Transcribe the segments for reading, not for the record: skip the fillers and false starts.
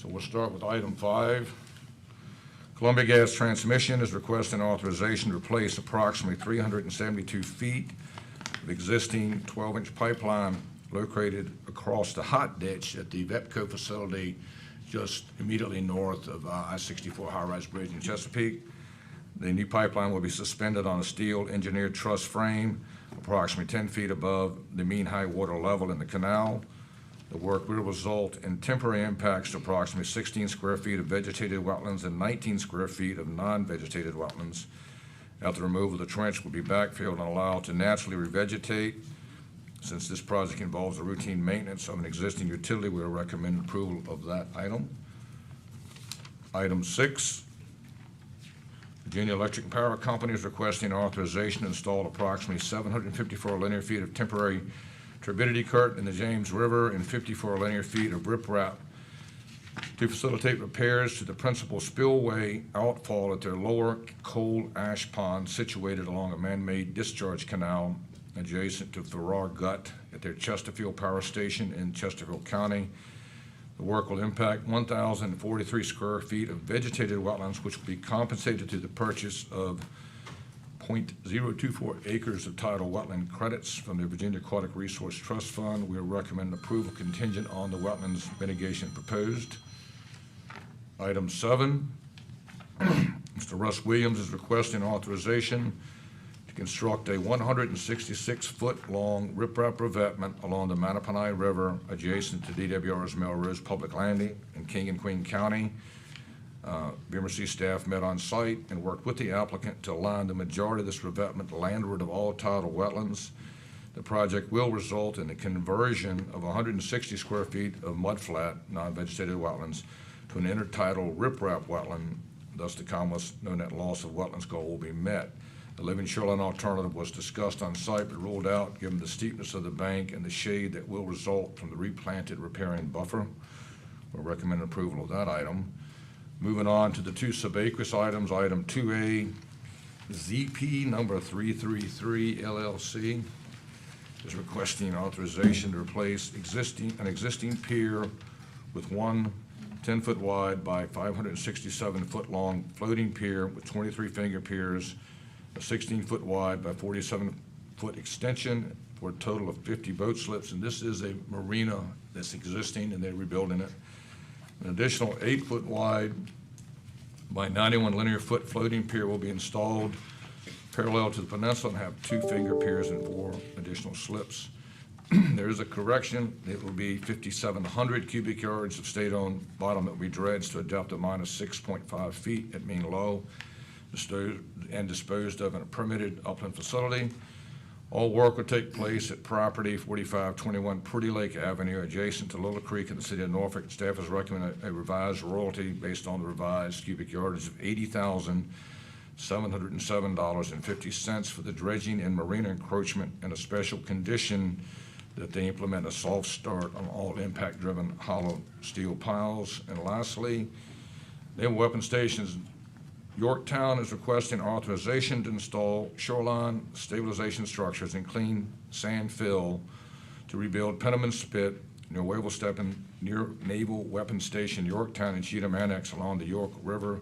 So we'll start with item 5. Columbia Gas Transmission is requesting authorization to replace approximately 372 feet of existing 12-inch pipeline located across the hot ditch at the VEPCO facility just immediately north of I-64 high-rise bridge in Chesapeake. The new pipeline will be suspended on a steel engineered truss frame approximately 10 feet above the mean high water level in the canal. The work will result in temporary impacts to approximately 16 square feet of vegetated wetlands and 19 square feet of non-vegetated wetlands. After removal, the trench will be backfilled and allowed to naturally revegetate. Since this project involves the routine maintenance of an existing utility, we will recommend approval of that item. Item 6, Virginia Electric and Power Company is requesting authorization to install approximately 754 linear feet of temporary turbidity curtain in the James River and 54 linear feet of riprap to facilitate repairs to the principal spillway outfall at their lower coal ash pond situated along a man-made discharge canal adjacent to Farrar Gut at their Chesterfield Power Station in Chesterfield County. The work will impact 1,043 square feet of vegetated wetlands, which will be compensated through the purchase of 0.024 acres of tidal wetland credits from the Virginia Aquatic Resource Trust Fund. We recommend approval contingent on the wetlands mitigation proposed. Item 7, Mr. Russ Williams is requesting authorization to construct a 166-foot-long riprap revetment along the Mattaponi River adjacent to DWR's Melrose Public Landing in King and Queen County. BMRC staff met on site and worked with the applicant to align the majority of this revetment landward of all tidal wetlands. The project will result in the conversion of 160 square feet of mudflat, non-vegetated wetlands, to an intertidal riprap wetland. Thus, the commonly known net loss of wetlands goal will be met. The living shoreline alternative was discussed on site but ruled out given the steepness of the bank and the shade that will result from the replanted riparian buffer. We'll recommend approval of that item. Moving on to the 2 subaqueous items, item 2A, ZP number 333 LLC is requesting authorization to replace an existing pier with one 10-foot wide by 567-foot long floating pier with 23 finger piers, a 16-foot wide by 47-foot extension for a total of 50 boat slips. And this is a marina that's existing and they're rebuilding it. An additional 8-foot wide by 91 linear foot floating pier will be installed parallel to the peninsula and have 2 finger piers and 4 additional slips. There is a correction. It will be 5,700 cubic yards of state-owned bottom that will be dredged to a depth of -6.5 feet at mean low and disposed of in a permitted upland facility. All work will take place at property 4521 Pretty Lake Avenue, adjacent to Little Creek in the city of Norfolk. Staff has recommended a revised royalty based on the revised cubic yardage of $80,707.50 for the dredging and marina encroachment, and a special condition that they implement a soft start on all impact-driven hollow steel piles. And lastly, Naval Weapon Stations Yorktown is requesting authorization to install shoreline stabilization structures and clean sand fill to rebuild Penniman Spit near Wavell Steppen near Naval Weapon Station Yorktown and Cheatham Annex along the York River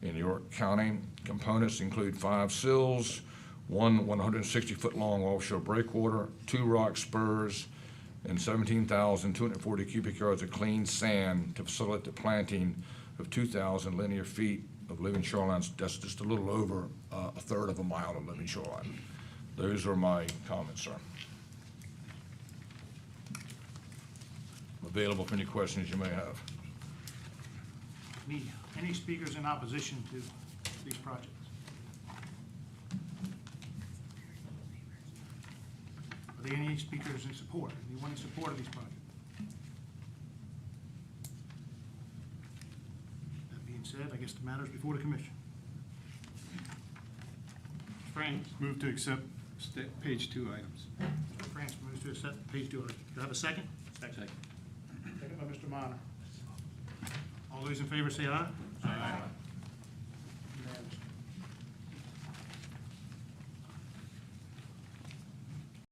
in York County. Components include 5 sills, 1 160-foot-long offshore breakwater, 2 rock spurs, and 17,240 cubic yards of clean sand to facilitate the planting of 2,000 linear feet of living shorelines. That's just a little over a third of a mile of living shoreline. Those are my comments, sir. I'm available for any questions you may have. Any speakers in opposition to these projects? Are there any speakers in support? Anyone in support of these projects? That being said, I guess the matter is before the commission. Mr. France. Move to accept page 2 items. Mr. France moves to accept page 2. Do I have a second? Second. Second by Mr. Minor. All those in favor say aye. Aye.